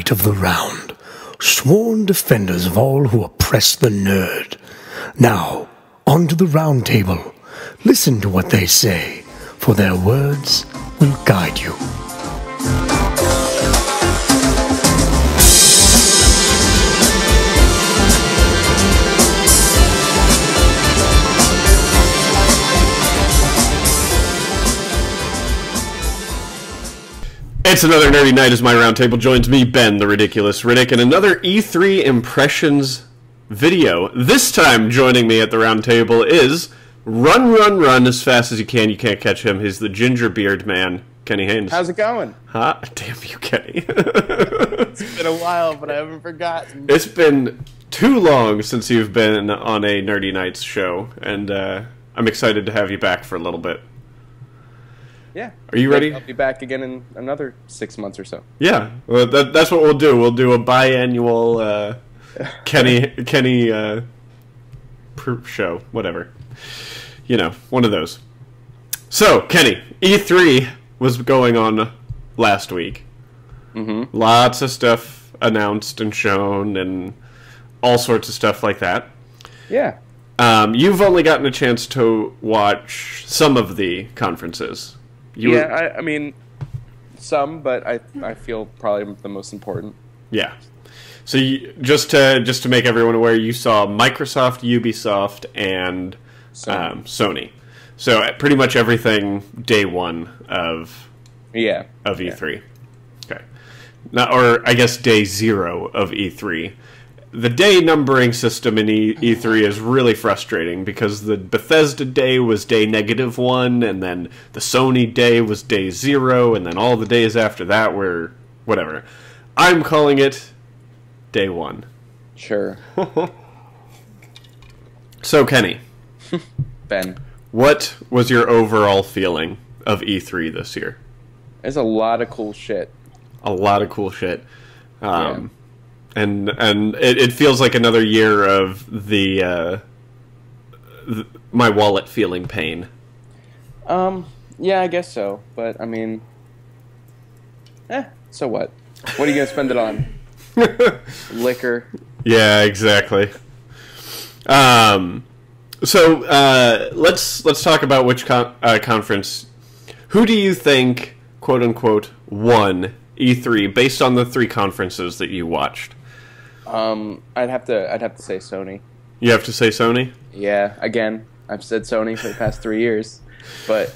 knight of the round, sworn defenders of all who oppress the nerd. Now, onto the round table. Listen to what they say, for their words will guide you. It's another nerdy night as my roundtable joins me, Ben, the ridiculous Riddick, and another E3 Impressions video. This time joining me at the roundtable is run as fast as you can. You can't catch him. He's the ginger beard man, Kenny Haynes. How's it going? Huh? Damn you, Kenny. It's been a while, but I haven't forgotten. It's been too long since you've been on a Nerdy Nights show, and I'm excited to have you back for a little bit. Yeah. Are you ready? I'll be back again in another 6 months or so. Yeah, well, that's what we'll do. We'll do a biannual Kenny show, whatever. You know, one of those. So, Kenny, E3 was going on last week. Mm-hmm. Lots of stuff announced and shown and all sorts of stuff like that. Yeah. You've only gotten a chance to watch some of the conferences. I mean, some, but I feel probably the most important. Yeah. So just to make everyone aware, you saw Microsoft, Ubisoft, and Sony. So pretty much everything day one of E3. Yeah. Okay. Or I guess day zero of E3. The day numbering system in E3 is really frustrating because the Bethesda day was day -1, and then the Sony day was day 0, and then all the days after that were whatever. I'm calling it day 1. Sure. So, Kenny. Ben. What was your overall feeling of E3 this year? There's a lot of cool shit. A lot of cool shit. Yeah. And it feels like another year of my wallet feeling pain. Yeah, I guess so. But I mean, so what? What are you gonna spend it on? Liquor. Yeah, exactly. So let's talk about which conference. Who do you think, quote unquote, won E3 based on the 3 conferences that you watched? I'd have to say Sony. You have to say Sony? Yeah, again, I've said Sony for the past 3 years, but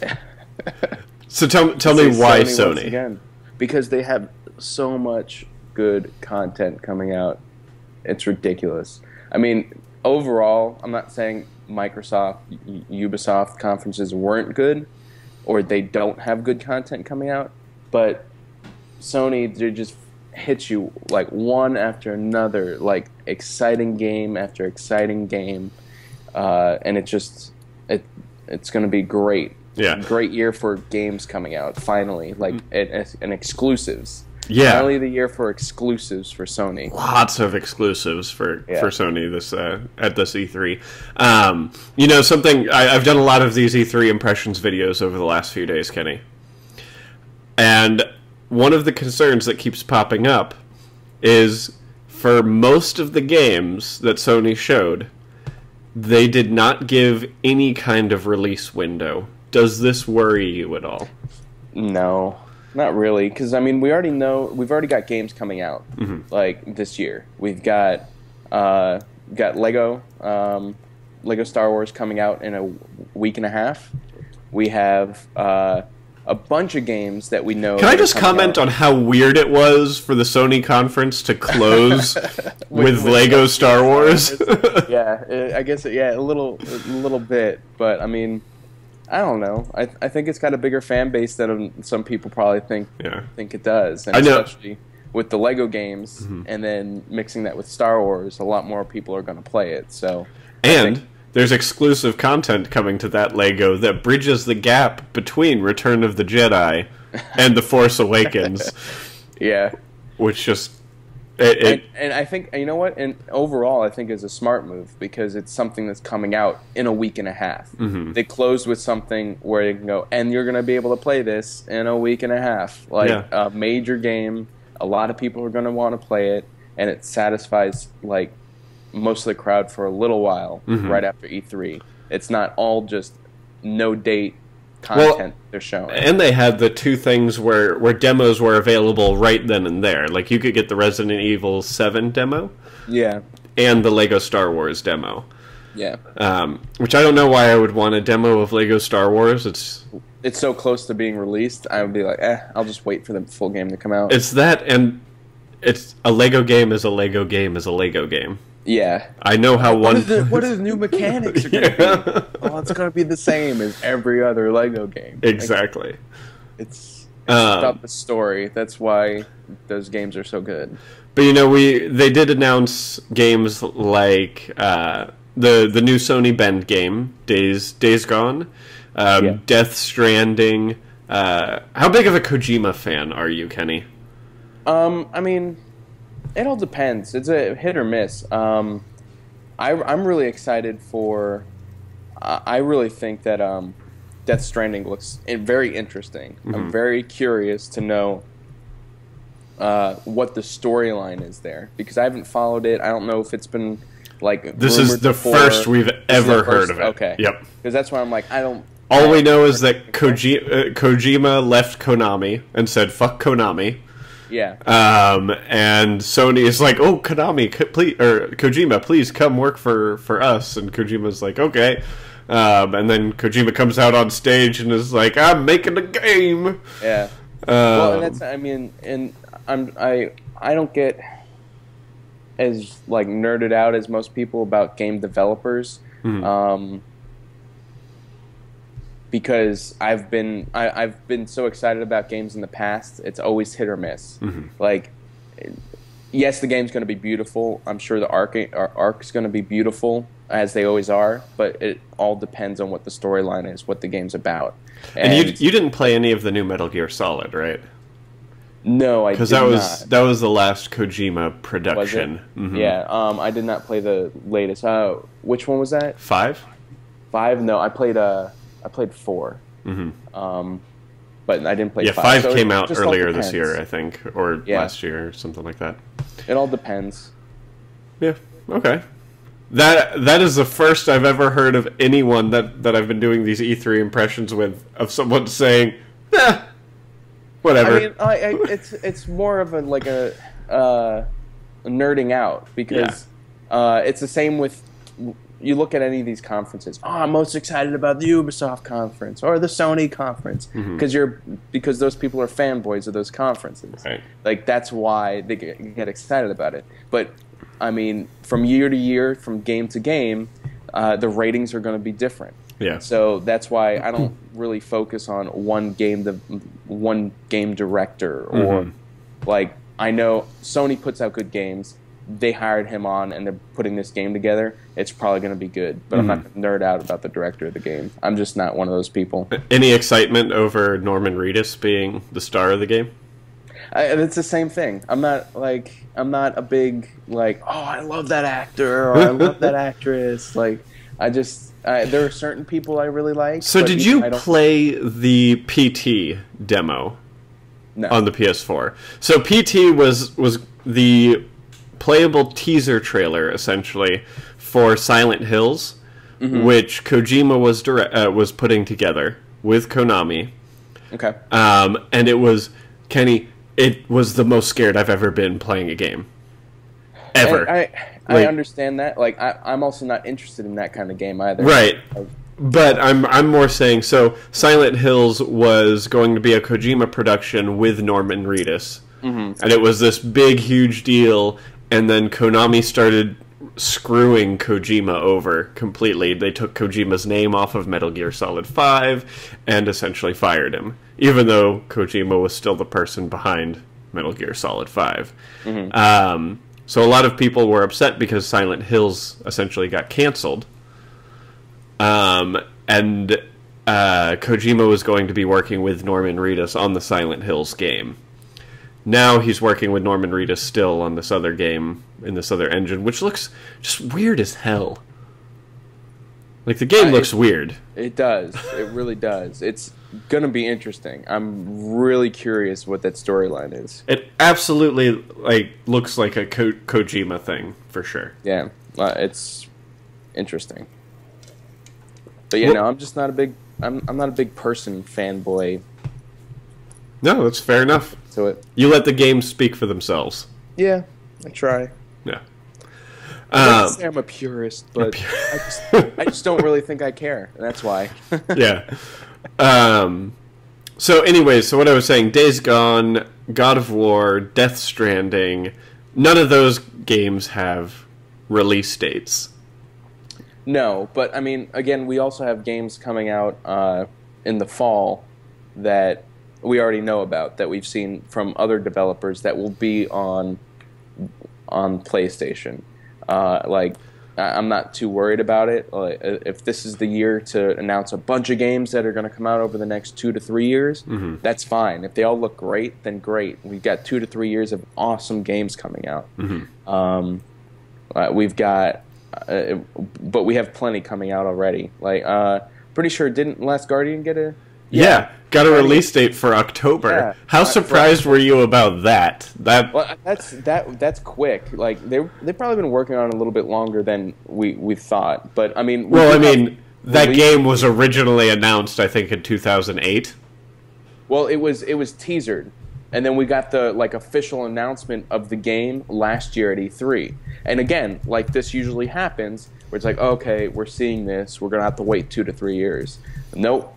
so tell me why Sony once Sony? again. Because they have so much good content coming out. It's ridiculous. I mean, overall, I'm not saying Microsoft, Ubisoft conferences weren't good, or they don't have good content coming out, but Sony, they just hits you like one after another, like exciting game after exciting game, and it's going to be great. Yeah, great year for games coming out finally, like and exclusives. Yeah, finally the year for exclusives for Sony. Lots of exclusives for Sony this at this E3. You know something? I've done a lot of these E3 impressions videos over the last few days, Kenny, and one of the concerns that keeps popping up is for most of the games that Sony showed, they did not give any kind of release window. Does this worry you at all? No, not really, because I mean we've already got games coming out like this year. We've got Lego Star Wars coming out in a week and a half. We have a bunch of games that we know. Can I just comment on how weird it was for the Sony conference to close with Lego Star Wars? Yeah, I guess a little bit, but I mean, I don't know. I think it's got a bigger fan base than some people probably think it does, and especially with the Lego games, and then mixing that with Star Wars, a lot more people are going to play it. So there's exclusive content coming to that Lego that bridges the gap between Return of the Jedi and The Force Awakens. Yeah. Which just... And I think, you know what? And overall, I think is a smart move because it's something that's coming out in a week and a half. They closed with something where you can go, and you're going to be able to play this in a week and a half. Like a major game, a lot of people are going to want to play it, and it satisfies like most of the crowd for a little while right after E3. It's not all just no date content they're showing. And they had the two things where demos were available right then and there. Like, you could get the Resident Evil 7 demo. Yeah. And the Lego Star Wars demo. Yeah. Which I don't know why I would want a demo of Lego Star Wars. It's so close to being released, I would be like, I'll just wait for the full game to come out. It's that, and it's a Lego game is a Lego game is a Lego game. Yeah. I know how one... What are the new mechanics are going to be? Well, it's going to be the same as every other Lego game. Exactly. Like, it's about the story. That's why those games are so good. But, you know, they did announce games like the new Sony Bend game, Days Gone, Death Stranding. How big of a Kojima fan are you, Kenny? I mean, it all depends. It's a hit or miss. I'm really excited for... I really think that Death Stranding looks very interesting. I'm very curious to know what the storyline is there, because I haven't followed it. I don't know if it's been like this is the before. first we've ever heard of it. Okay, yep. Because that's why I'm like, I don't. All we know is that Kojima left Konami and said "fuck Konami." Yeah. And Sony is like, "Oh, Konami, please, or Kojima, please come work for us." And Kojima's like, "Okay." And then Kojima comes out on stage and is like, "I'm making a game." Yeah. Well, and that's, I mean, and I don't get as like nerded out as most people about game developers, because I've been so excited about games in the past. It's always hit or miss. Like, yes, the game's going to be beautiful. I'm sure the arc's going to be beautiful, as they always are. But it all depends on what the storyline is, what the game's about. And you didn't play any of the new Metal Gear Solid, right? No, I did not. Because that was the last Kojima production. Was it? Yeah, I did not play the latest. Which one was that? 5? 5? No, I played 4. But I didn't play 5. Yeah, 5 so came out earlier this year, I think, or last year, or something like that. It all depends. Yeah. Okay. That is the first I've ever heard of anyone that I've been doing these E3 impressions with, of someone saying, whatever. I mean, it's more of a nerding out, because it's the same with, you look at any of these conferences. Oh, I'm most excited about the Ubisoft conference or the Sony conference, because those people are fanboys of those conferences. Right. Like, that's why they get excited about it. But I mean, from year to year, from game to game, the ratings are going to be different. Yeah. So that's why I don't really focus on one game director, or like, I know Sony puts out good games. They hired him on, and they're putting this game together. It's probably going to be good, but I'm not going to nerd out about the director of the game. I'm just not one of those people. Any excitement over Norman Reedus being the star of the game? It's the same thing. I'm not a big, like, oh, I love that actor, or I love that actress. Like, there are certain people I really like. So did you play the PT demo on the PS4? So PT was the playable teaser trailer, essentially, for Silent Hills, which Kojima was putting together with Konami. Okay. And it was, Kenny, it was the most scared I've ever been playing a game. Ever. I understand that. Like, I'm also not interested in that kind of game either. Right. But I'm more saying, so Silent Hills was going to be a Kojima production with Norman Reedus. And it was this big, huge deal, and then Konami started screwing Kojima over completely. They took Kojima's name off of Metal Gear Solid 5 and essentially fired him, even though Kojima was still the person behind Metal Gear Solid 5. So a lot of people were upset because Silent Hills essentially got canceled. And Kojima was going to be working with Norman Reedus on the Silent Hills game. Now he's working with Norman Reedus still on this other game, in this other engine, which looks just weird as hell. Like, the game looks weird. It does. It really does. It's gonna be interesting. I'm really curious what that storyline is. It absolutely looks like a Kojima thing for sure. Yeah, it's interesting. But yeah, no, I'm just not a big. I'm not a big person fanboy. No, that's fair enough. To it. You let the games speak for themselves. Yeah, I try. Yeah. I say I'm a purist, but I just don't really think I care, and that's why. Yeah. So anyways, so what I was saying, Days Gone, God of War, Death Stranding, none of those games have release dates. No, but I mean, again, we also have games coming out in the fall that we already know about, that we've seen from other developers that will be on PlayStation. I'm not too worried about it. If this is the year to announce a bunch of games that are going to come out over the next 2 to 3 years, that's fine. If they all look great, then great. We've got 2 to 3 years of awesome games coming out. We've got, but we have plenty coming out already. Pretty sure, didn't Last Guardian get a? Yeah, got a release date for October. Yeah, how surprised were you about that? Well, that's quick. Like they've probably been working on it a little bit longer than we thought. But I mean, that game was originally announced, I think, in 2008. Well, it was teasered, and then we got the official announcement of the game last year at E3. And again, like this usually happens, where it's like, okay, we're seeing this, we're gonna have to wait 2 to 3 years. Nope,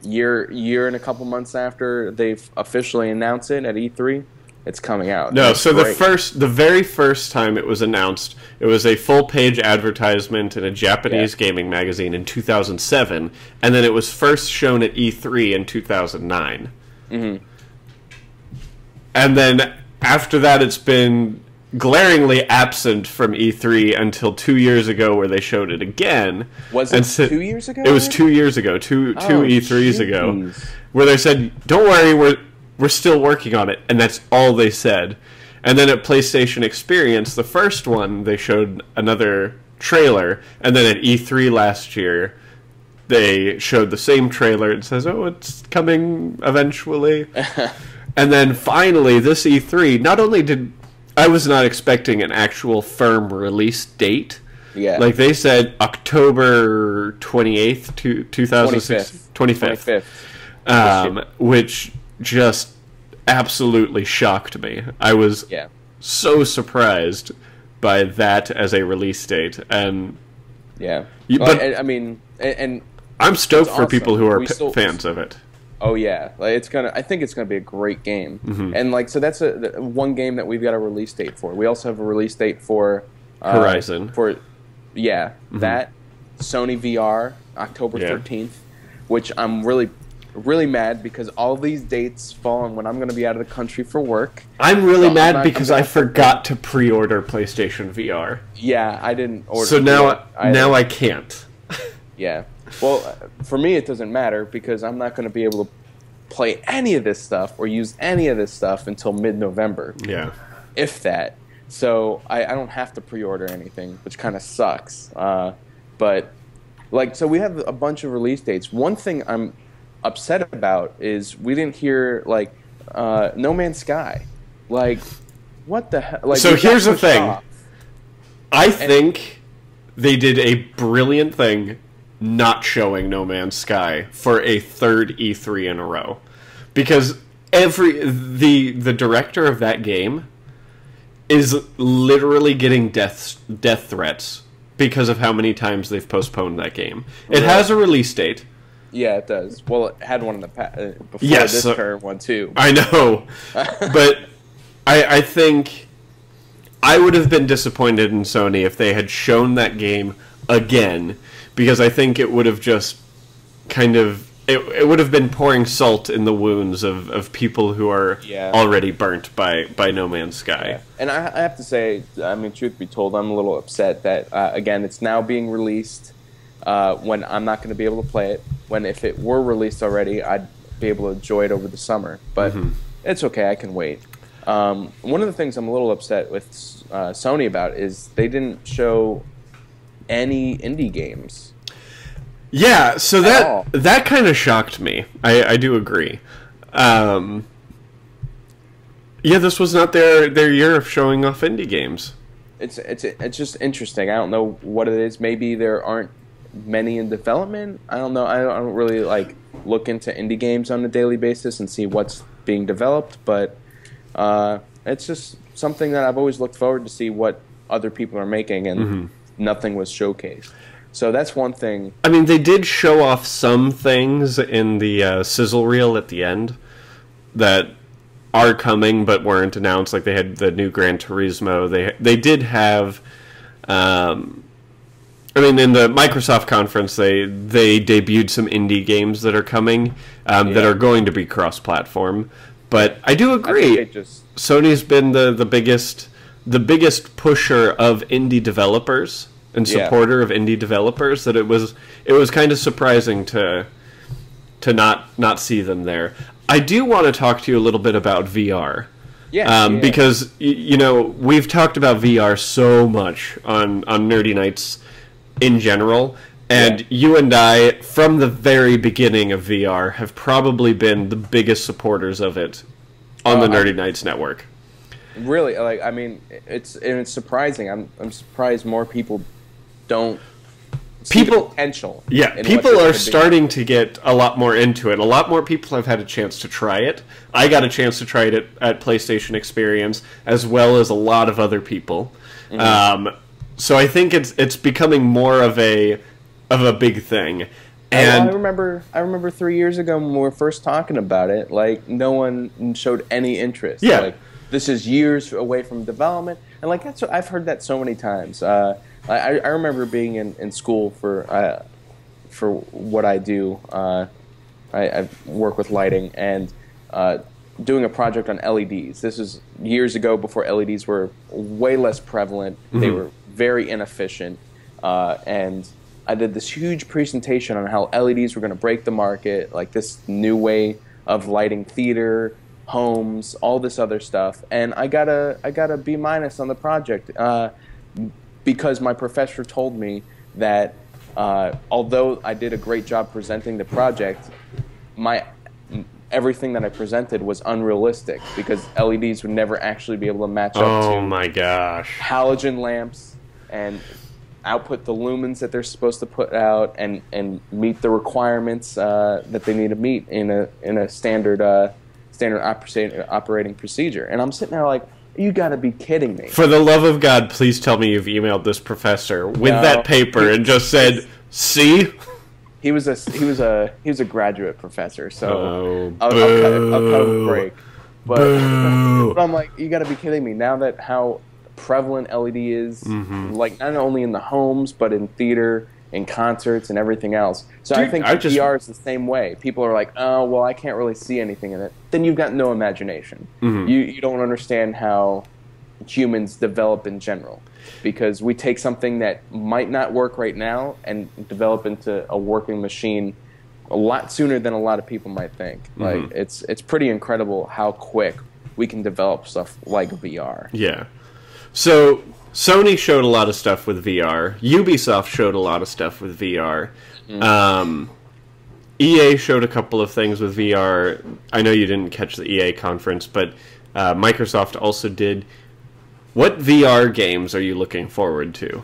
year and a couple months after they've officially announced it at E3, it's coming out. No, so the very first time it was announced, it was a full-page advertisement in a Japanese gaming magazine in 2007, and then it was first shown at E3 in 2009. And then after that, it's been glaringly absent from E3 until 2 years ago, where they showed it again. Was it 2 years ago? It was 2 years ago, two E3s ago, where they said, "Don't worry, we're still working on it," and that's all they said. And then at PlayStation Experience, the first one, they showed another trailer, and then at E3 last year, they showed the same trailer and says, "Oh, it's coming eventually." And then finally, this E3, not only did I was not expecting an actual firm release date. Yeah. Like they said October 28th, 2006, 25th. Which just absolutely shocked me. I was so surprised by that as a release date. And but I mean, and I'm stoked for people who are fans of it. Oh yeah, I think it's gonna be a great game, and so that's one game that we've got a release date for. We also have a release date for Horizon. That Sony VR October 13th, which I'm really mad because all these dates fall on when I'm gonna be out of the country for work. I'm really mad because I forgot to pre-order PlayStation VR. Yeah, I didn't order. So now I can't. Yeah. Well, for me, it doesn't matter because I'm not going to be able to play any of this stuff or use any of this stuff until mid-November. Yeah. If that. So I don't have to pre-order anything, which kind of sucks. But, so we have a bunch of release dates. One thing I'm upset about is we didn't hear, No Man's Sky. What the hell? So here's the thing. I think they did a brilliant thing not showing No Man's Sky for a third E3 in a row, because the director of that game is literally getting death threats because of how many times they've postponed that game. It has a release date. Yeah, it does. Well, it had one in the past before this current one too. I know, but I think I would have been disappointed in Sony if they had shown that game again. Because I think it would have just it would have been pouring salt in the wounds of people who are already burnt by No Man's Sky. Yeah. And I have to say, I mean, truth be told, I'm a little upset that, again, it's now being released when I'm not going to be able to play it. When if it were released already, I'd be able to enjoy it over the summer. But it's okay, I can wait. One of the things I'm a little upset with Sony about is they didn't show any indie games. Yeah, so all. that kind of shocked me. I do agree. Yeah, this was not their year of showing off indie games. It's just interesting. I don't know what it is. Maybe there aren't many in development. I don't know. I don't really like look into indie games on a daily basis and see what's being developed, but it's just something that I've always looked forward to see what other people are making, and nothing was showcased. So that's one thing. I mean, they did show off some things in the sizzle reel at the end that are coming but weren't announced. Like they had the new Gran Turismo. They did have. I mean, in the Microsoft conference, they debuted some indie games that are coming that are going to be cross-platform. But I do agree. Sony's been the biggest pusher of indie developers and supporter of indie developers. That it was kind of surprising to not see them there. I do want to talk to you a little bit about VR. Because we've talked about VR so much on Nerdy Nights in general, and you and I, from the very beginning of VR, have probably been the biggest supporters of it on the Nerdy Nights network. Really, like, I mean, it's surprising. I'm surprised more people don't see the potential. Yeah, people are starting to get a lot more into it. A lot more people have had a chance to try it. I got a chance to try it at PlayStation Experience, as well as a lot of other people. So I think it's becoming more of a big thing. And I remember 3 years ago when we were first talking about it, like no one showed any interest. Yeah. Like, this is years away from development, and like that's what I've heard that so many times. I remember being in school for what I do. I work with lighting and doing a project on LEDs. This is years ago, before LEDs were way less prevalent. They were very inefficient, and I did this huge presentation on how LEDs were going to break the market, like this new way of lighting theater, homes, all this other stuff. And I got a B- on the project because my professor told me that although I did a great job presenting the project, everything that I presented was unrealistic because LEDs would never actually be able to match up to my gosh, halogen lamps and output the lumens that they're supposed to put out and meet the requirements that they need to meet in a standard operating procedure. And I'm sitting there like, you got to be kidding me! For the love of God, please tell me you've emailed this professor with that paper and just said, "See." He was a graduate professor, so I'll cut him a break. But I'm like, you got to be kidding me! Now that how prevalent LED is, like not only in the homes but in theater, in concerts, and everything else. So I think VR is the same way. People are like, oh, well, I can't really see anything in it. Then you've got no imagination. You don't understand how humans develop in general. Because we take something that might not work right now and develop into a working machine a lot sooner than a lot of people might think. Like it's pretty incredible how quick we can develop stuff like VR. Yeah. So Sony showed a lot of stuff with VR. Ubisoft showed a lot of stuff with VR. EA showed a couple of things with VR. I know you didn't catch the EA conference, but Microsoft also did. What VR games are you looking forward to?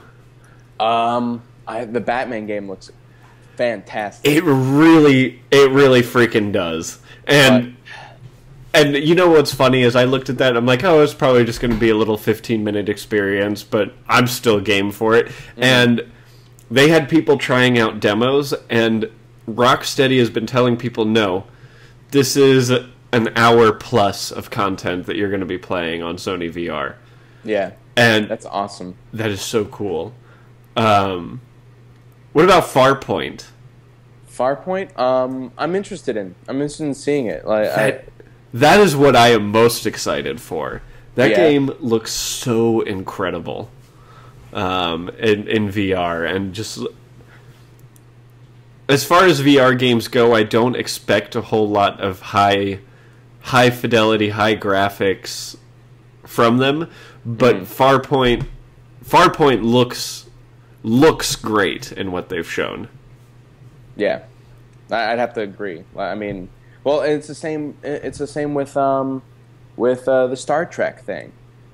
The Batman game looks fantastic. It really freaking does. And you know what's funny is I looked at that and I'm like, oh, it's probably just going to be a little 15-minute experience, but I'm still game for it. And they had people trying out demos, and Rocksteady has been telling people, no, this is an hour plus of content that you're going to be playing on Sony VR. Yeah, and that's awesome. That is so cool. What about Farpoint? Farpoint? I'm interested in seeing it. Like that is what I am most excited for. That game looks so incredible in VR, and just as far as VR games go, I don't expect a whole lot of high fidelity, high graphics from them. But Farpoint looks looks great in what they've shown. Yeah, I'd have to agree. I mean, well, it's the same. It's the same with the Star Trek thing.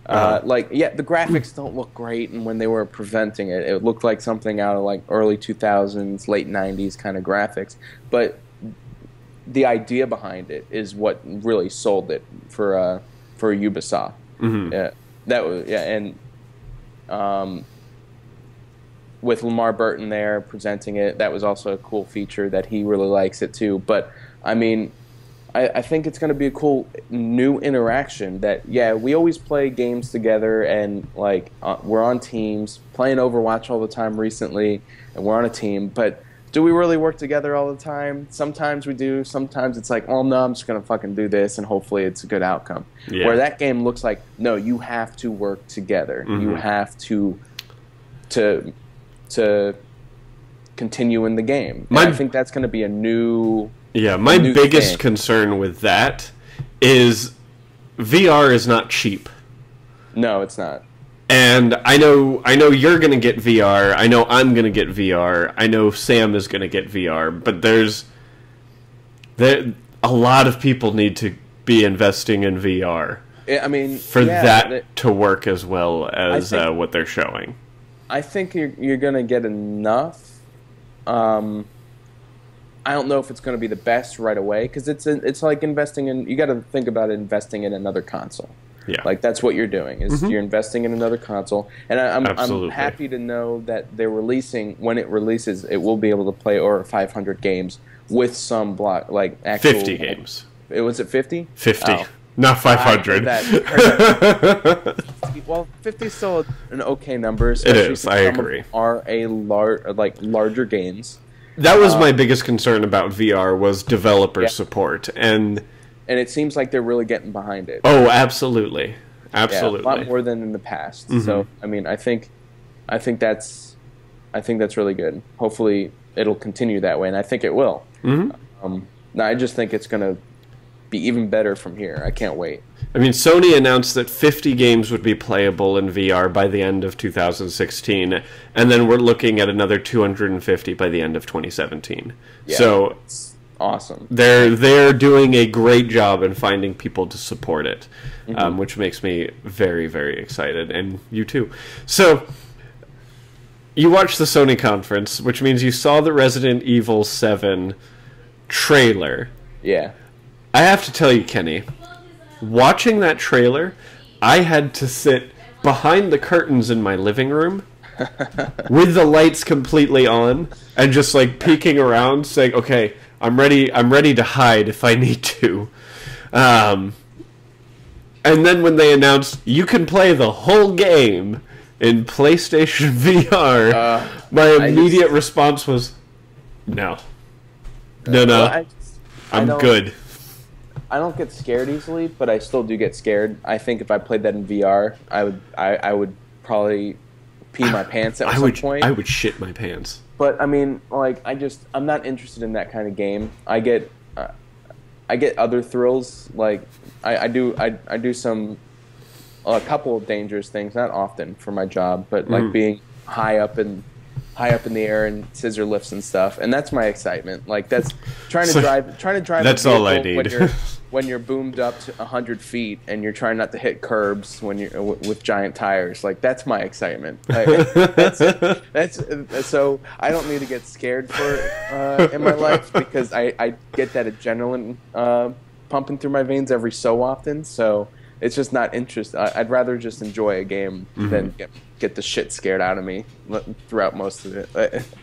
Like, yeah, the graphics don't look great, and when they were presenting it, it looked like something out of like early 2000s, late 90s kind of graphics. But the idea behind it is what really sold it for Ubisoft. Mm-hmm. Yeah, that was and with Lamar Burton there presenting it, that was also a cool feature that he really likes it too. But I mean, I think it's going to be a cool new interaction that, yeah, we always play games together and, like, we're on teams, playing Overwatch all the time recently, and we're on a team, but do we really work together all the time? Sometimes we do. Sometimes it's like, oh, no, I'm just going to fucking do this, and hopefully it's a good outcome. Yeah. Where that game looks like, no, you have to work together. Mm-hmm. You have to continue in the game. I think that's going to be a new... Yeah, my biggest concern with that is VR is not cheap. No, it's not. And I know you're going to get VR. I know I'm going to get VR. I know Sam is going to get VR. But a lot of people need to be investing in VR. I mean, for that to work as well as what they're showing. I think you're going to get enough. I don't know if it's going to be the best right away, because it's like investing in... You got to think about investing in another console. Yeah, like that's what you're doing. Is you're investing in another console, and I'm happy to know that they're releasing, when it releases, it will be able to play over 500 games with some like actual 50 games. It was it 50? 50. Oh. Not 500. Well, 50 is still an okay number. It is. I agree. Are larger games. That was my biggest concern about VR, was developer support, and it seems like they're really getting behind it. Oh, absolutely, absolutely, a lot more than in the past. Mm-hmm. So, I mean, I think that's really good. Hopefully, it'll continue that way, and I think it will. Mm-hmm. Now, I just think it's going to be even better from here. I can't wait. I mean, Sony announced that 50 games would be playable in VR by the end of 2016, and then we're looking at another 250 by the end of 2017. Yeah, so it's awesome. They're doing a great job in finding people to support it, which makes me very, very excited, and you too. So you watched the Sony conference, which means you saw the Resident Evil 7 trailer. Yeah. I have to tell you, Kenny, watching that trailer, I had to sit behind the curtains in my living room with the lights completely on and just like peeking around, saying, "Okay, I'm ready to hide if I need to." And then when they announced you can play the whole game in PlayStation VR, my immediate response was, "No, no, I'm good." I don't get scared easily, but I still do get scared. I think if I played that in VR, I would probably pee my pants at some point. I would shit my pants. But I mean, like, I'm not interested in that kind of game. I get other thrills. Like I do a couple of dangerous things, not often for my job, but like being high up in the air and scissor lifts and stuff, and that's my excitement. Like that's trying to drive. That's all I need. When you're boomed up to 100 feet and you're trying not to hit curbs when you're with giant tires, like that's my excitement. Like, that's so I don't need to get scared for in my life, because I get that adrenaline pumping through my veins every so often. So it's just not interest. I'd rather just enjoy a game than get the shit scared out of me throughout most of it.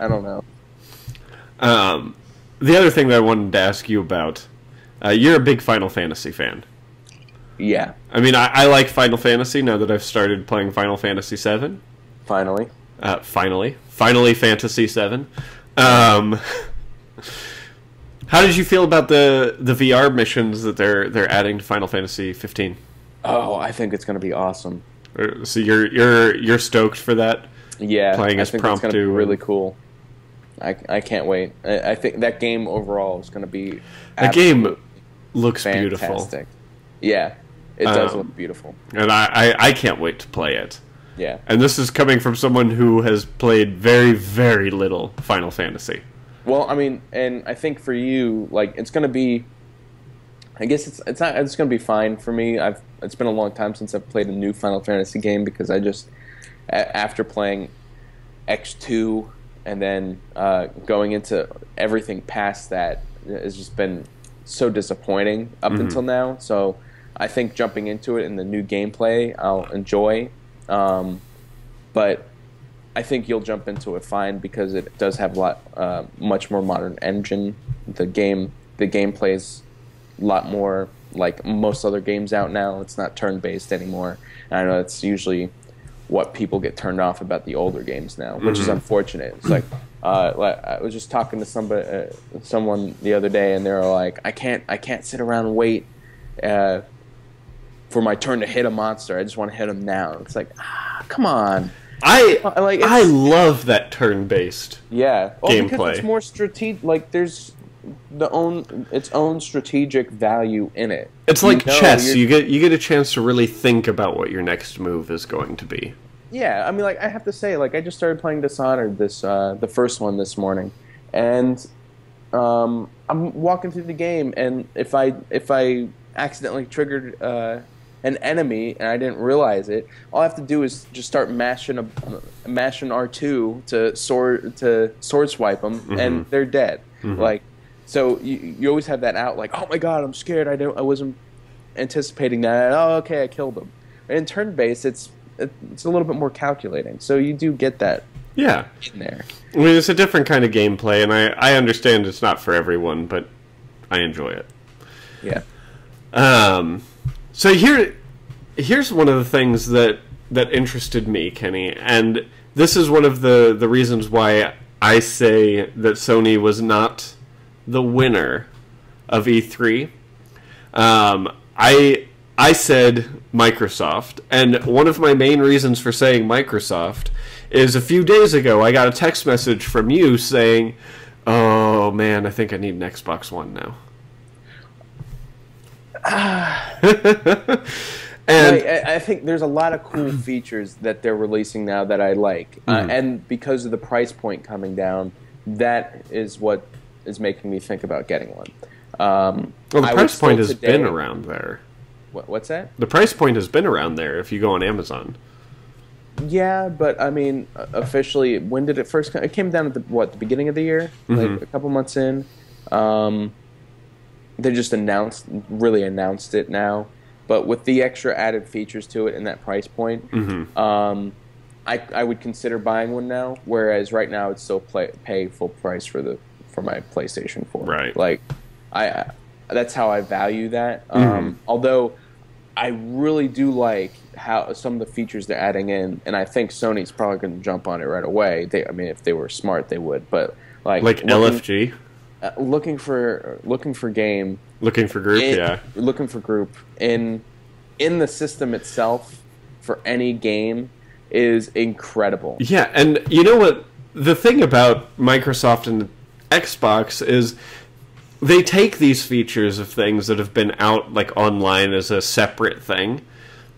I don't know. The other thing that I wanted to ask you about, you're a big Final Fantasy fan. Yeah. I mean, I like Final Fantasy now that I've started playing Final Fantasy VII. Finally. Finally Fantasy VII. How did you feel about the VR missions that they're adding to Final Fantasy 15? Oh, I think it's going to be awesome. So you're stoked for that? Yeah, playing as I think it's going to be really cool. I can't wait. I think that game overall is going to be the game looks fantastic. Beautiful. Yeah, it does look beautiful, and I can't wait to play it. Yeah. And this is coming from someone who has played very, very little Final Fantasy. Well, I mean, and I think for you, like, it's going to be, I guess it's going to be fine for me. It's been a long time since I've played a new Final Fantasy game because I just, after playing X2 and then going into everything past that has just been so disappointing up until now. So I think jumping into it in the new gameplay I'll enjoy, but I think you'll jump into it fine because it does have a lot much more modern engine. The gameplay is a lot more like most other games out now. It's not turn-based anymore. And I know that's usually what people get turned off about the older games now, which is unfortunate. It's like I was just talking to someone the other day, and they were like, "I can't sit around and wait for my turn to hit a monster. I just want to hit him now." It's like, come on. I love that turn-based gameplay. Because it's more strategic. Like there's its own strategic value in it. It's like chess. You get a chance to really think about what your next move is going to be. Yeah, I mean, like I have to say, like I just started playing Dishonored the first one this morning, and I'm walking through the game, and if I accidentally triggered an enemy and I didn't realize it, all I have to do is just start mashing R2 to sword swipe them, and they're dead. Like, so you always have that out, like, oh my god, I'm scared. I wasn't anticipating that. Oh, okay, I killed them. And in turn-based, it's a little bit more calculating, so you do get that. Yeah, in there. I mean, it's a different kind of gameplay, and I understand it's not for everyone, but I enjoy it. Yeah. So here's one of the things that interested me, Kenny, and this is one of the reasons why I say that Sony was not the winner of E3. I said Microsoft, and one of my main reasons for saying Microsoft is a few days ago I got a text message from you saying, "Oh man, I think I need an Xbox One now." And I think there's a lot of cool features that they're releasing now that I like, and because of the price point coming down, that is what is making me think about getting one. Well, the price point has been around there. What's that? The price point has been around there if you go on Amazon. Yeah, but I mean, officially, when did it first come? It came down at the beginning of the year, like a couple months in. They just really announced it now. But with the extra added features to it and that price point, I would consider buying one now. Whereas right now, I'd still pay full price for my PlayStation 4. Right. Like, that's how I value that. Although I really do like how some of the features they're adding in, and I think Sony's probably going to jump on it right away. I mean, if they were smart, they would. But like LFG, looking for game, looking for group, looking for group in the system itself for any game is incredible. Yeah, and you know what? The thing about Microsoft and Xbox is they take these features of things that have been out like online as a separate thing,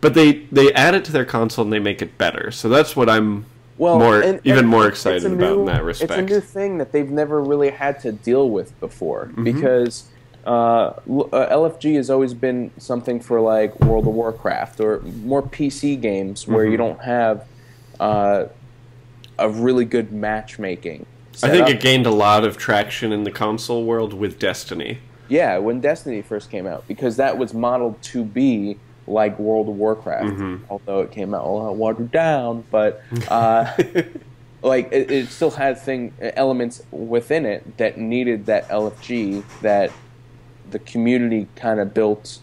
but they add it to their console and they make it better. So that's what I'm more excited about in that respect. It's a new thing that they've never really had to deal with before, because LFG has always been something for like World of Warcraft or more PC games where you don't have a really good matchmaking. I think it gained a lot of traction in the console world with Destiny. Yeah, when Destiny first came out, because that was modeled to be like World of Warcraft, although it came out a lot watered down. But like it still had elements within it that needed that LFG that the community kind of built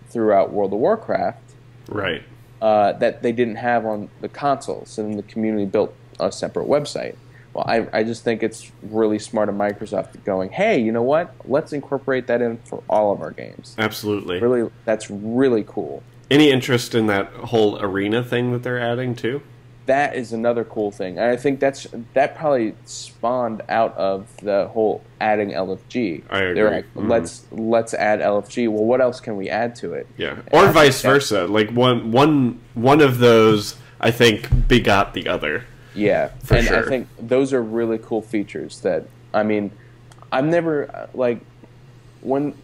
throughout World of Warcraft, right? That they didn't have on the consoles, and the community built a separate website. Well, I just think it's really smart of Microsoft going, hey, you know what? Let's incorporate that in for all of our games. Absolutely. Really, that's really cool. Any interest in that whole arena thing that they're adding too? That is another cool thing. And I think that probably spawned out of the whole adding LFG. I agree. They're like, let's add LFG. Well, what else can we add to it? Yeah. Or vice versa. Like one of those I think, begot the other. Yeah, For sure. I think those are really cool features that, I mean, I've never, like, when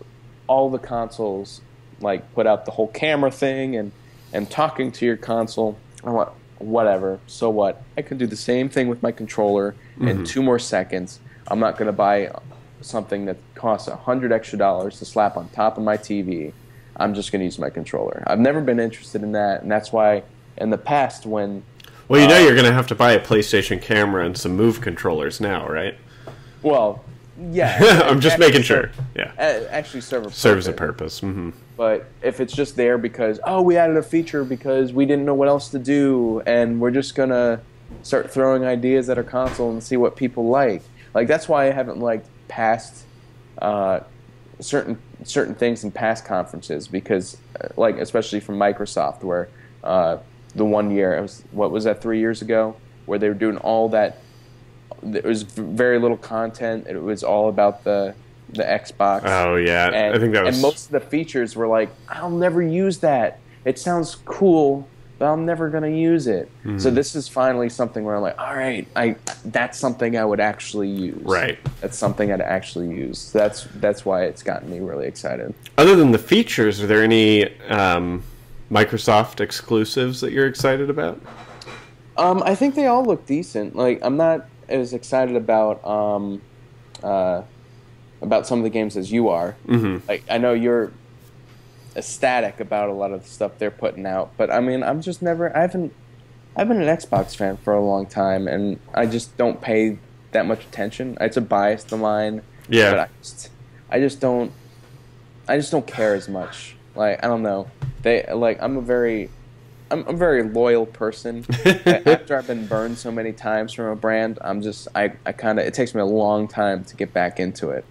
all the consoles, like, put out the whole camera thing and talking to your console, I went, whatever, so what? I could do the same thing with my controller in 2 more seconds. I'm not going to buy something that costs $100 extra to slap on top of my TV. I'm just going to use my controller. I've never been interested in that, and that's why in the past when... Well, you know you're going to have to buy a PlayStation camera and some Move controllers now, right? Well, yeah. I'm just making sure. Yeah. Actually serves a purpose. Mm-hmm. But if it's just there because, oh, we added a feature because we didn't know what else to do, and we're just going to start throwing ideas at our console and see what people like. Like, that's why I haven't liked past certain things in past conferences, because, like, especially from Microsoft, where the one year, it was, what was that, 3 years ago, where they were doing all that. There was very little content. It was all about the Xbox. Oh, yeah. I think that was... And most of the features were like, I'll never use that. It sounds cool, but I'm never going to use it. Mm-hmm. So this is finally something where I'm like, all right, that's something I would actually use. Right. That's something I'd actually use. So that's why it's gotten me really excited. Other than the features, are there any Microsoft exclusives that you're excited about? I think they all look decent. Like, I'm not as excited about some of the games as you are. Mm-hmm. Like, I know you're ecstatic about a lot of the stuff they're putting out, but I mean, I've been an Xbox fan for a long time, and I just don't pay that much attention. It's a bias of mine. Yeah. But I just don't care as much. Like, I don't know. I'm a very loyal person. After I've been burned so many times from a brand, it takes me a long time to get back into it.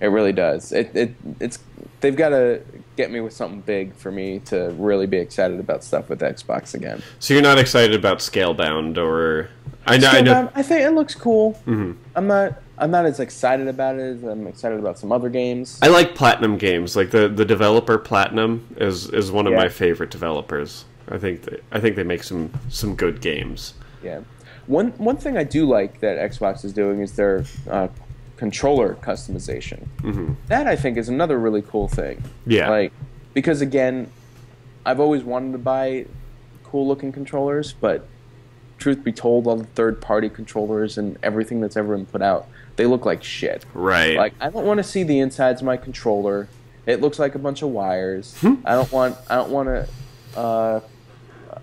It really does. They've got to get me with something big for me to really be excited about stuff with Xbox again. So you're not excited about Scalebound, or I know. I think it looks cool. Mm-hmm. I'm not as excited about it as I'm excited about some other games. I like Platinum games. Like the developer Platinum is one of my favorite developers. I think they make some good games. Yeah. One thing I do like that Xbox is doing is their controller customization. Mm-hmm. That, I think, is another really cool thing. Yeah. Like, because again, I've always wanted to buy cool looking controllers, but truth be told, all the third-party controllers and everything that's ever been put out, they look like shit. Right. Like, I don't want to see the insides of my controller. It looks like a bunch of wires. I don't want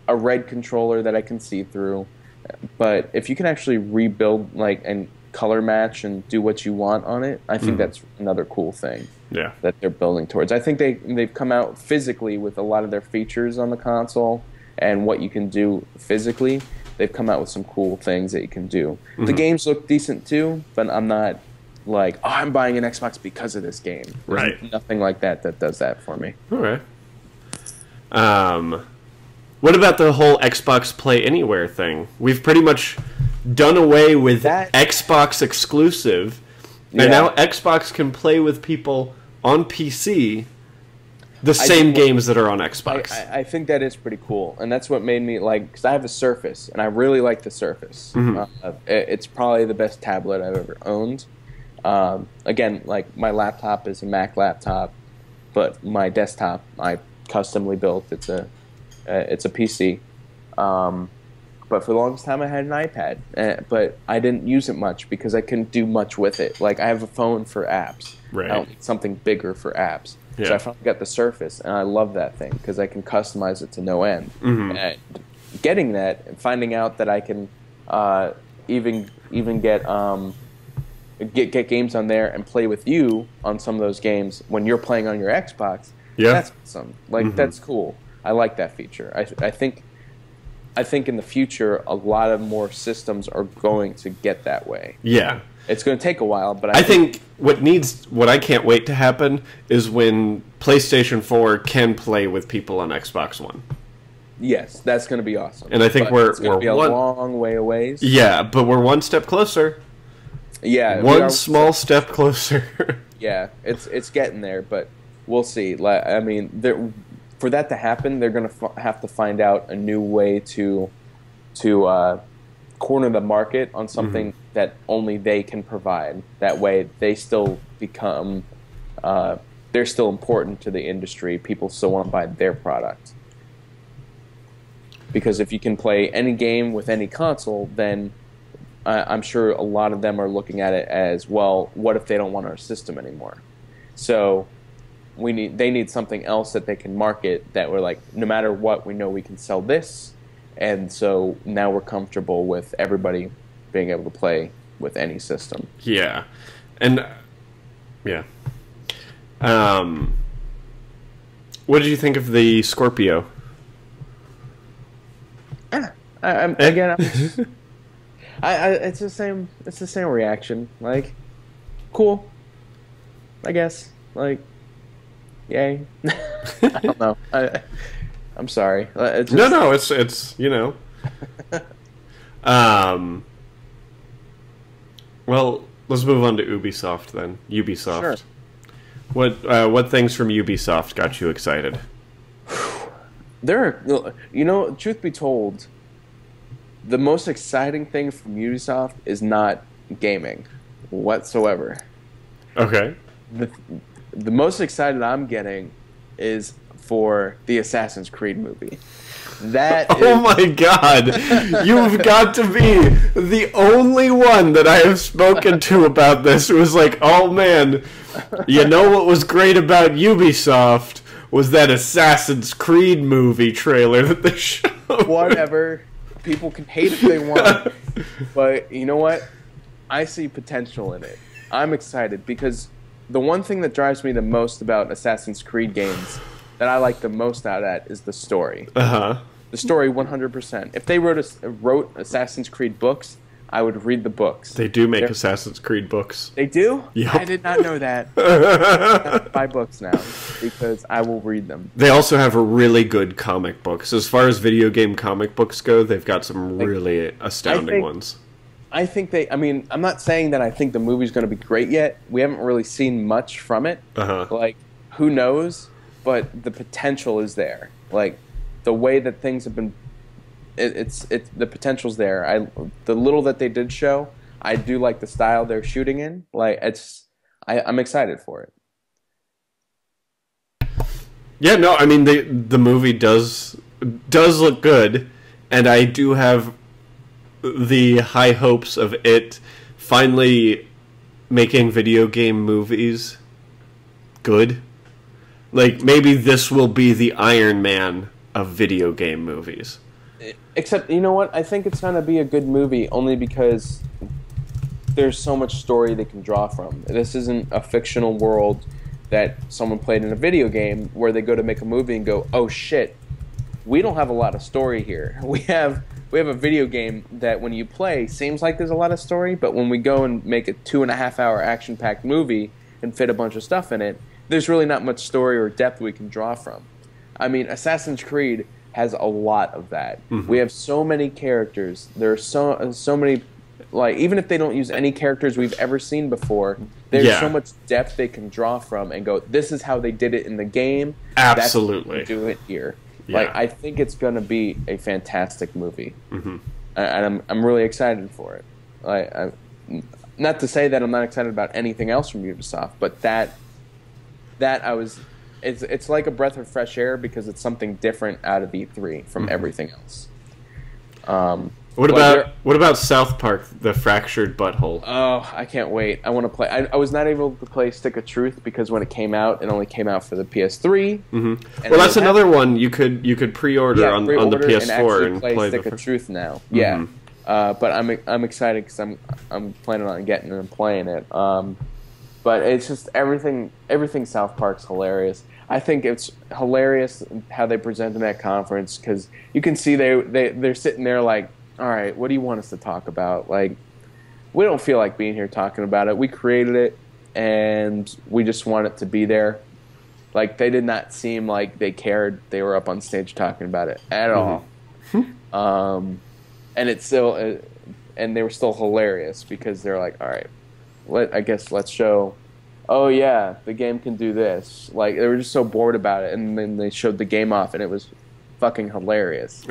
a red controller that I can see through. But if you can actually rebuild, like, and color match and do what you want on it, I think that's another cool thing. Yeah. That they're building towards. I think they've come out physically with a lot of their features on the console and what you can do physically. They've come out with some cool things that you can do. Mm-hmm. The games look decent too, but I'm not like, oh, I'm buying an Xbox because of this game. There's nothing like that does that for me. All right. What about the whole Xbox Play Anywhere thing? We've pretty much done away with that Xbox exclusive, and now Xbox can play with people on PC the same games that are on Xbox. I think that is pretty cool, and that's what made me like, because I have a Surface, and I really like the Surface. Mm-hmm. It's probably the best tablet I've ever owned. Again, like, my laptop is a Mac laptop, but my desktop I customly built. It's a PC. But for the longest time, I had an iPad, but I didn't use it much because I couldn't do much with it. Like, I have a phone for apps. Right. I don't need something bigger for apps. Yeah. So I finally got the Surface, and I love that thing because I can customize it to no end. Mm-hmm. And getting that and finding out that I can even get games on there and play with you on some of those games when you're playing on your Xbox. Yeah. That's awesome. Like, that's cool. I like that feature. I think in the future, a lot of more systems are going to get that way. Yeah. It's going to take a while, but I think what I can't wait to happen is when PlayStation 4 can play with people on Xbox One. Yes, that's going to be awesome. And I think it's going to be a long way away. Yeah, but we're one step closer. Yeah. One small step closer. Yeah, it's getting there, but we'll see. Like, I mean, for that to happen, they're going to have to find out a new way to to corner the market on something that only they can provide. That way, they still become they're still important to the industry. People still want to buy their product. Because if you can play any game with any console, then I'm sure a lot of them are looking at it as, well, what if they don't want our system anymore? So they need something else that they can market that we're like, no matter what, we know we can sell this. And so now we're comfortable with everybody being able to play with any system. Yeah. And, yeah. What did you think of the Scorpio? It's the same. It's the same reaction. Like, cool. I guess. Like, yay. I don't know. I'm sorry. No. It's you know. Well, let's move on to Ubisoft then. Ubisoft. Sure. What things from Ubisoft got you excited? Truth be told, the most exciting thing from Ubisoft is not gaming whatsoever. Okay. The most excited I'm getting is for the Assassin's Creed movie. Oh my god! You've got to be the only one that I have spoken to about this who was like, oh man, you know what was great about Ubisoft was that Assassin's Creed movie trailer that they showed. Whatever. People can hate if they want. But you know what? I see potential in it. I'm excited because the one thing that drives me the most about Assassin's Creed games that I like the most out of that is the story. Uh-huh. The story 100%. If they wrote Assassin's Creed books, I would read the books. They do make Assassin's Creed books. They do? Yep. I did not know that. I have to buy books now because I will read them. They also have a really good comic books. As far as video game comic books go, they've got some really astounding ones. I think I'm not saying that I think the movie's going to be great yet. We haven't really seen much from it. Uh-huh. Like, who knows? But the potential is there. Like, the way that things have been, the potential's there. The little that they did show, I do like the style they're shooting in. Like, I'm excited for it. Yeah, no, I mean the movie does look good, and I do have the high hopes of it finally making video game movies good. Like, maybe this will be the Iron Man of video game movies. Except, you know what? I think it's going to be a good movie only because there's so much story they can draw from. This isn't a fictional world that someone played in a video game where they go to make a movie and go, oh shit, we don't have a lot of story here. We have a video game that when you play seems like there's a lot of story, but when we go and make a 2.5-hour action-packed movie and fit a bunch of stuff in it, there's really not much story or depth we can draw from. I mean, Assassin's Creed has a lot of that. Mm-hmm. We have so many characters. There are so many, like, even if they don't use any characters we've ever seen before, there's so much depth they can draw from and go, this is how they did it in the game. Absolutely. That's how we do it here. Yeah. Like, I think it's going to be a fantastic movie. Mm-hmm. And I'm really excited for it. Like, not to say that I'm not excited about anything else from Ubisoft, but it's like a breath of fresh air because it's something different out of E3 from everything else. What about South Park: The Fractured Butthole? Oh, I can't wait! I want to play. I was not able to play Stick of Truth because when it came out, it only came out for the PS3. Mm-hmm. Well, that's another one you could pre-order on the PS4 and play Stick of Truth now. Mm-hmm. Yeah, but I'm excited because I'm planning on getting it and playing it. But it's just everything South Park's hilarious. I think it's hilarious how they present in that conference because you can see they're sitting there like, all right, what do you want us to talk about? Like, we don't feel like being here talking about it. We created it, and we just want it to be there. Like, they did not seem like they cared. They were up on stage talking about it at all. And it's still, and they were still hilarious because they're like, all right, let's show. Oh yeah, the game can do this. Like, they were just so bored about it, and then they showed the game off, and it was fucking hilarious.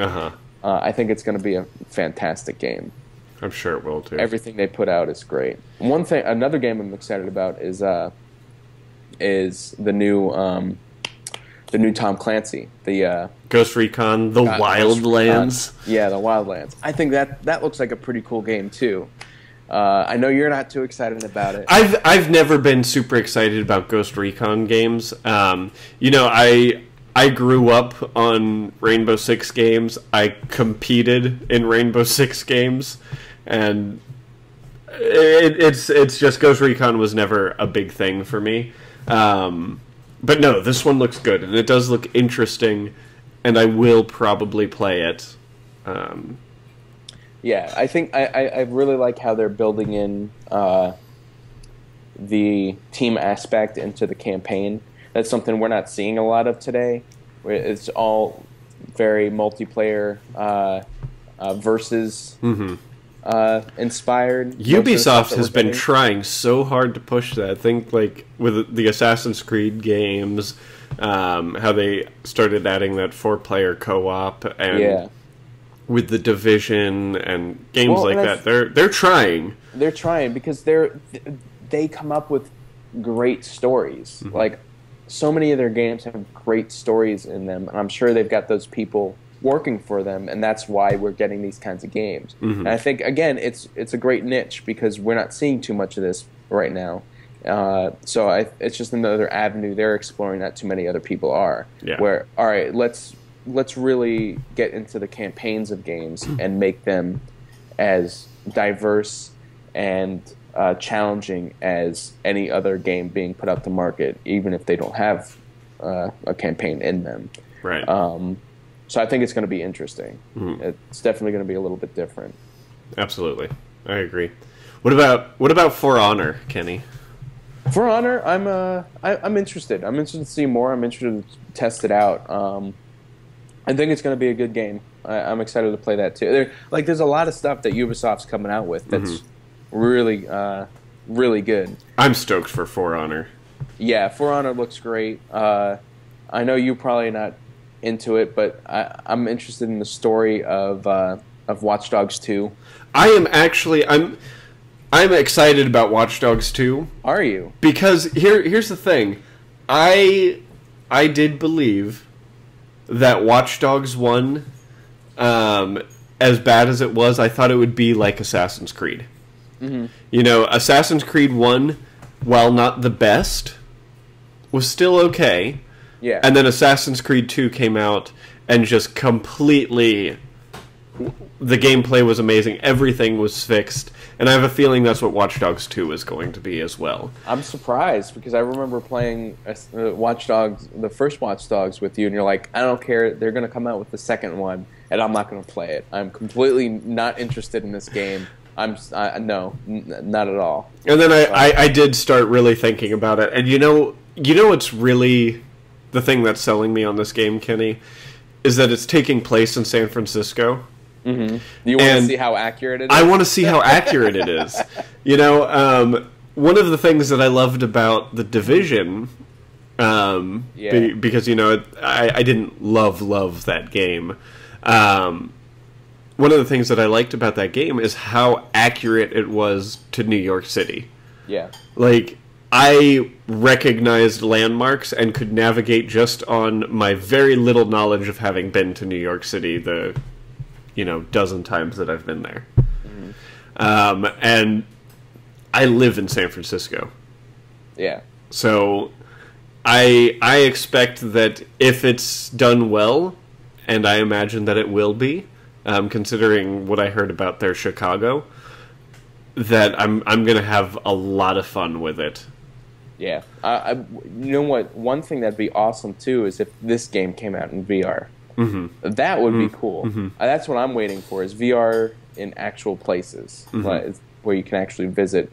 I think it's going to be a fantastic game. I'm sure it will too. Everything they put out is great. Another game I'm excited about is the new Tom Clancy, the Ghost Recon, The Wildlands. Yeah, the Wildlands. I think that looks like a pretty cool game too. I know you're not too excited about it. I've never been super excited about Ghost Recon games. I grew up on Rainbow Six games. I competed in Rainbow Six games, and it's just Ghost Recon was never a big thing for me. But no, this one looks good, and it does look interesting, and I will probably play it. Yeah, I think I really like how they're building in the team aspect into the campaign. That's something we're not seeing a lot of today. It's all very multiplayer versus inspired. Ubisoft has been trying so hard to push that. I think like with the Assassin's Creed games, how they started adding that 4-player co-op, and with the Division and games like that, they're trying. They're trying because they come up with great stories. Like so many of their games have great stories in them, and I'm sure they've got those people working for them, and that's why we're getting these kinds of games. And I think again, it's a great niche because we're not seeing too much of this right now. So it's just another avenue they're exploring that too many other people are. Yeah. Where all right, let's really get into the campaigns of games and make them as diverse and challenging as any other game being put out to market, even if they don't have a campaign in them. Right. So I think it's going to be interesting. It's definitely going to be a little bit different. Absolutely, I agree. What about For Honor, Kenny? For Honor, I'm interested. I'm interested to see more. I'm interested to test it out. I think it's going to be a good game. I'm excited to play that too. There's a lot of stuff that Ubisoft's coming out with that's really, really good. I'm stoked for Honor. Yeah, For Honor looks great. I know you're probably not into it, but I'm interested in the story of Watch Dogs 2. I'm excited about Watch Dogs 2. Are you? Because here's the thing. I did believe that Watch Dogs 1, as bad as it was, I thought it would be like Assassin's Creed. You know, Assassin's Creed 1, while not the best, was still okay. Yeah. And then Assassin's Creed 2 came out and just completely... The gameplay was amazing. Everything was fixed. And I have a feeling that's what Watch Dogs 2 is going to be as well. I'm surprised because I remember playing Watch Dogs, the first Watch Dogs with you, and you're like, I don't care. They're going to come out with the second one, and I'm not going to play it. I'm completely not interested in this game. No, not at all. And then I did start really thinking about it. And you know what's really... The thing that's selling me on this game, Kenny, is that it's taking place in San Francisco. You want to see how accurate it is? I want to see how accurate it is. You know, one of the things that I loved about The Division, because, you know, I didn't love that game. One of the things that I liked about that game is how accurate it was to New York City. Yeah. Like... I recognized landmarks and could navigate just on my very little knowledge of having been to New York City the, dozen times that I've been there. And I live in San Francisco. Yeah. So I expect that if it's done well, and I imagine that it will be, considering what I heard about their Chicago, that I'm going to have a lot of fun with it. Yeah. You know what? One thing that'd be awesome, too, is if this game came out in VR. That would be cool. That's what I'm waiting for, is VR in actual places, where you can actually visit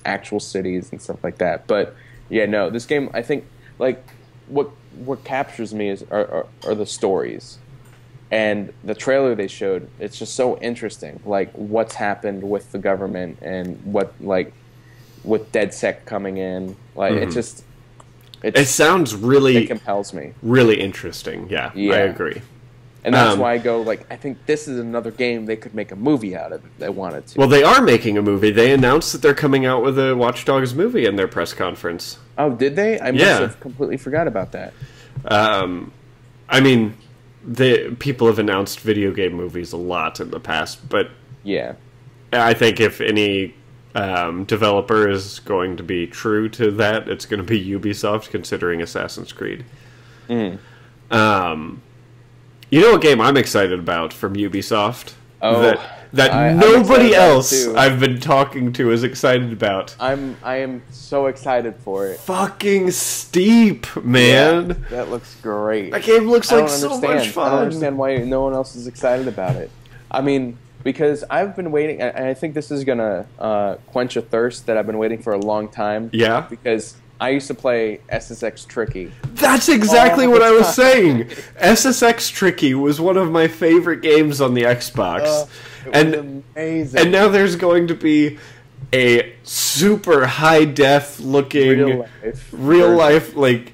actual cities and stuff like that. But, yeah, no, this game, I think, like, what captures me are the stories. And the trailer they showed, it's just so interesting, like, what's happened with the government and what, like, with DedSec coming in, like it sounds really... It compels me. Really interesting, yeah. I agree. And that's why I go, like, I think this is another game they could make a movie out of if they wanted to. Well, they are making a movie. They announced that they're coming out with a Watch Dogs movie in their press conference. Oh, did they? I must have completely forgot about that. I mean, people have announced video game movies a lot in the past, but yeah, I think if any developer is going to be true to that, it's going to be Ubisoft, considering Assassin's Creed. You know what game I'm excited about from Ubisoft? Oh, that nobody else I've been talking to is excited about. I am so excited for it. Fucking Steep, man. Yeah, that looks great. That game looks like so much fun. I don't understand why no one else is excited about it. I mean, because I've been waiting, and I think this is gonna quench a thirst that I've been waiting for a long time. Yeah. Because I used to play SSX Tricky. That's exactly what I was saying. SSX Tricky was one of my favorite games on the Xbox. It was amazing. And now there's going to be a super high def looking real life like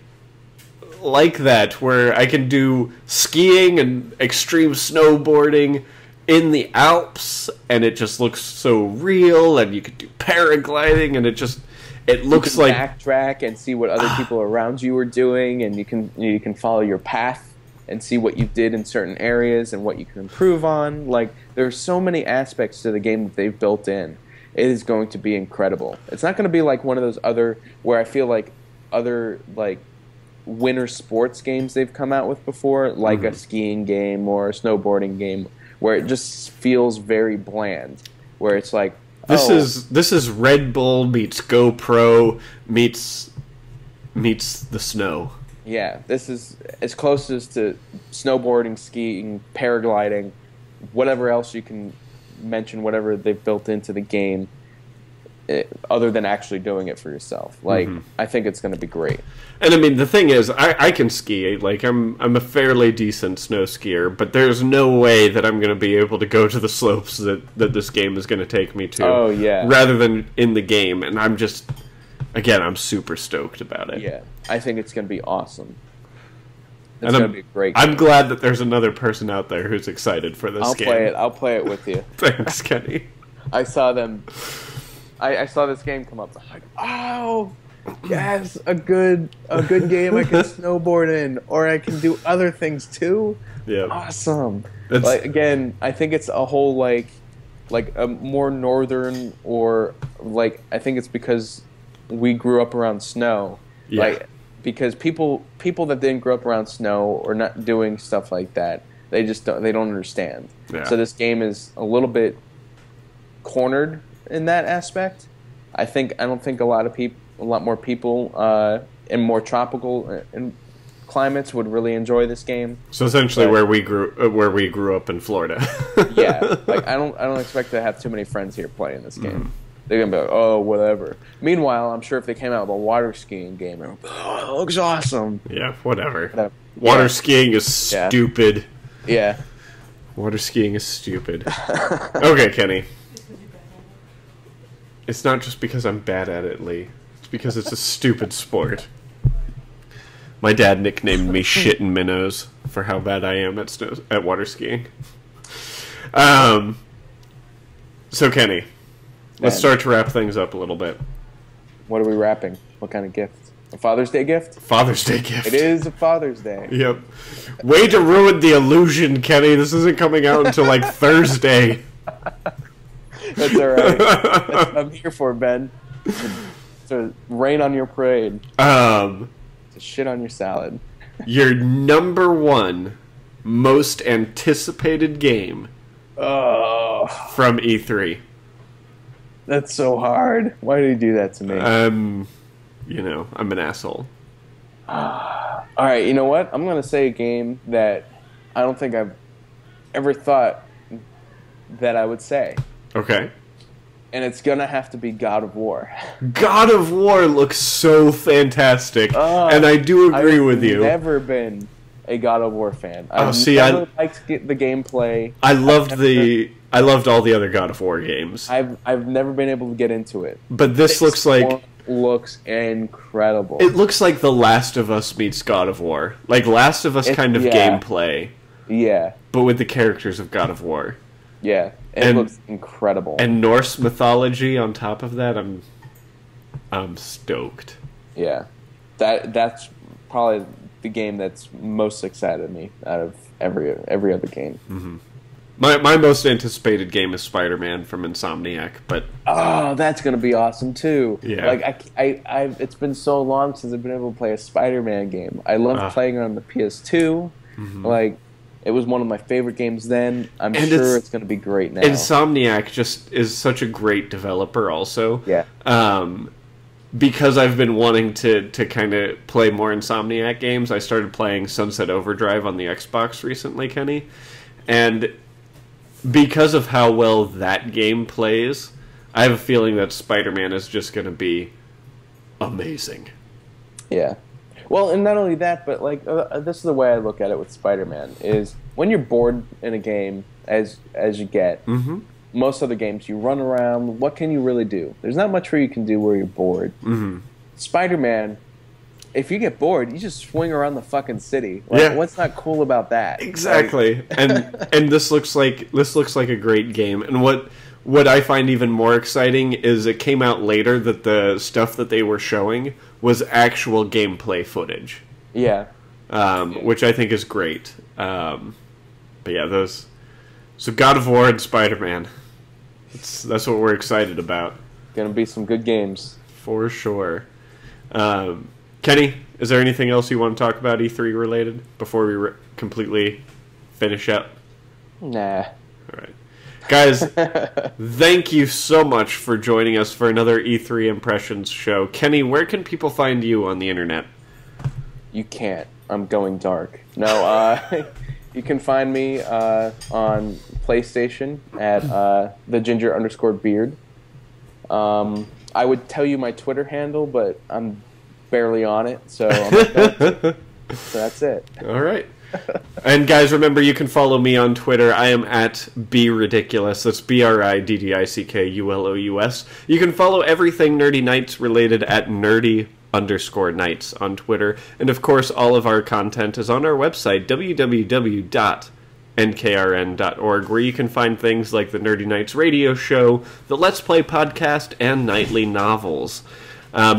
that, where I can do skiing and extreme snowboarding in the Alps, and it just looks so real, and you could do paragliding, and it looks like backtrack and see what other people around you are doing, and you can follow your path and see what you did in certain areas and what you can improve on. Like, there's so many aspects to the game that they've built in. It is going to be incredible. It's not going to be like one of those other where I feel like other like winter sports games they've come out with before, like a skiing game or a snowboarding game, where it just feels very bland. Where it's like, this is Red Bull meets GoPro meets the snow. Yeah, this is as close as to snowboarding, skiing, paragliding, whatever else you can mention, whatever they've built into the game, other than actually doing it for yourself. Like, I think it's going to be great. And I mean, the thing is, I can ski. Like, I'm a fairly decent snow skier, but there's no way that I'm going to be able to go to the slopes that this game is going to take me to. Oh, yeah. Rather than in the game, and I'm just, again, I'm super stoked about it. Yeah, I think it's going to be awesome. It's going to be a great game. I'm glad that there's another person out there who's excited for this game. I'll play it with you. Thanks, Kenny. I saw them. I saw this game come up. I'm like, oh, yes, a good game I can snowboard in, or I can do other things too. Yeah, awesome. Like, again, I think it's a whole like a more northern, or like, I think it's because we grew up around snow. Yeah. Like, because people that didn't grow up around snow or not doing stuff like that, they don't understand. Yeah. So this game is a little bit cornered in that aspect. I don't think a lot more people in more tropical climates would really enjoy this game. So essentially, where we grew up in Florida. Yeah, like I don't expect to have too many friends here playing this game. They're gonna be like, oh, whatever. Meanwhile, I'm sure if they came out with a water skiing game, it looks awesome. Yeah, whatever. Water skiing is stupid. Yeah. Water skiing is stupid. Okay, Kenny. It's not just because I'm bad at it, Lee. It's because it's a stupid sport. My dad nicknamed me Shit and Minnows for how bad I am at water skiing. So, Kenny, let's start to wrap things up a little bit. What are we wrapping? What kind of gift? A Father's Day gift? Father's Day gift. It is a Father's Day. Yep. Way to ruin the illusion, Kenny. This isn't coming out until like Thursday. That's all right. That's what I'm here for, Ben. To rain on your parade. To shit on your salad. Your number one most anticipated game from E3. That's so hard. Why did you do that to me? I'm an asshole. All right, you know what? I'm going to say a game that I don't think I've ever thought that I would say. Okay. And it's going to have to be God of War. God of War looks so fantastic, and I do agree with you. I've never been a God of War fan. I liked the gameplay. I loved all the other God of War games. I've never been able to get into it. But this looks incredible. It looks like The Last of Us meets God of War. Like Last of Us kind of gameplay. Yeah. but with the characters of God of War. Yeah. It looks incredible. And Norse mythology on top of that, I'm stoked. Yeah. That's probably the game that's most excited me out of every other game. Mm-hmm. My most anticipated game is Spider-Man from Insomniac, but oh, that's gonna be awesome too. Yeah, like I've it's been so long since I've been able to play a Spider-Man game. I loved playing it on the PS2. Mm-hmm. Like it was one of my favorite games then. I'm sure it's gonna be great now. Insomniac just is such a great developer, also. Yeah. Because I've been wanting to kind of play more Insomniac games, I started playing Sunset Overdrive on the Xbox recently, Kenny, and because of how well that game plays, I have a feeling that Spider-Man is just going to be amazing. Yeah. Well, and not only that, but like this is the way I look at it with Spider-Man is when you're bored in a game, as you get, most other games you run around. What can you really do? There's not much where you can do where you're bored. Spider-Man, if you get bored, you just swing around the fucking city. Like, what's not cool about that? Exactly. Like, and this looks like a great game. And what I find even more exciting is it came out later that the stuff that they were showing was actual gameplay footage. Yeah. Which I think is great. But yeah, so God of War and Spider-Man. That's what we're excited about. Gonna be some good games. For sure. Kenny, is there anything else you want to talk about E3 related before we completely finish up? Nah. All right. Guys, thank you so much for joining us for another E3 Impressions show. Kenny, where can people find you on the internet? You can't. I'm going dark. No, you can find me on PlayStation at @theginger_beard. I would tell you my Twitter handle, but I'm barely on it, so I'm not going to. So that's it. All right. And guys, remember, you can follow me on Twitter. I am at BRidiculous. That's BRIDDICKULOUS. You can follow everything Nerdy Nights related at nerdy_nights on Twitter. And of course, all of our content is on our website, www.nkrn.org, where you can find things like the Nerdy Nights radio show, the Let's Play podcast, and nightly novels.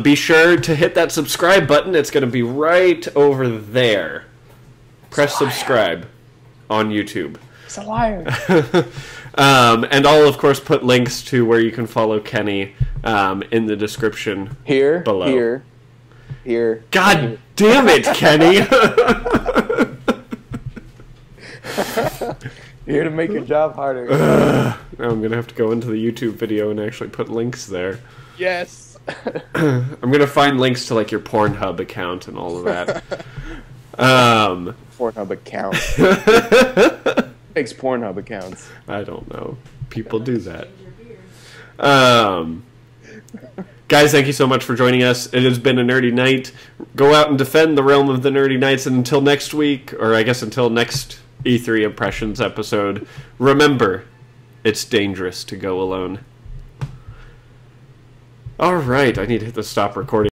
Be sure to hit that subscribe button. It's going to be right over there. Press subscribe on YouTube. It's a liar. And I'll, of course, put links to where you can follow Kenny in the description below. Here. God damn it, Kenny! Here to make your job harder. Now I'm going to have to go into the YouTube video and actually put links there. Yes. I'm going to find links to, like, your Pornhub account and all of that. Pornhub account. Makes Pornhub accounts. I don't know. People do that. Guys, thank you so much for joining us. It has been a nerdy night. Go out and defend the realm of the Nerdy Nights, and until next week, or I guess until next E3 Impressions episode, remember, it's dangerous to go alone. Alright, I need to hit the stop recording.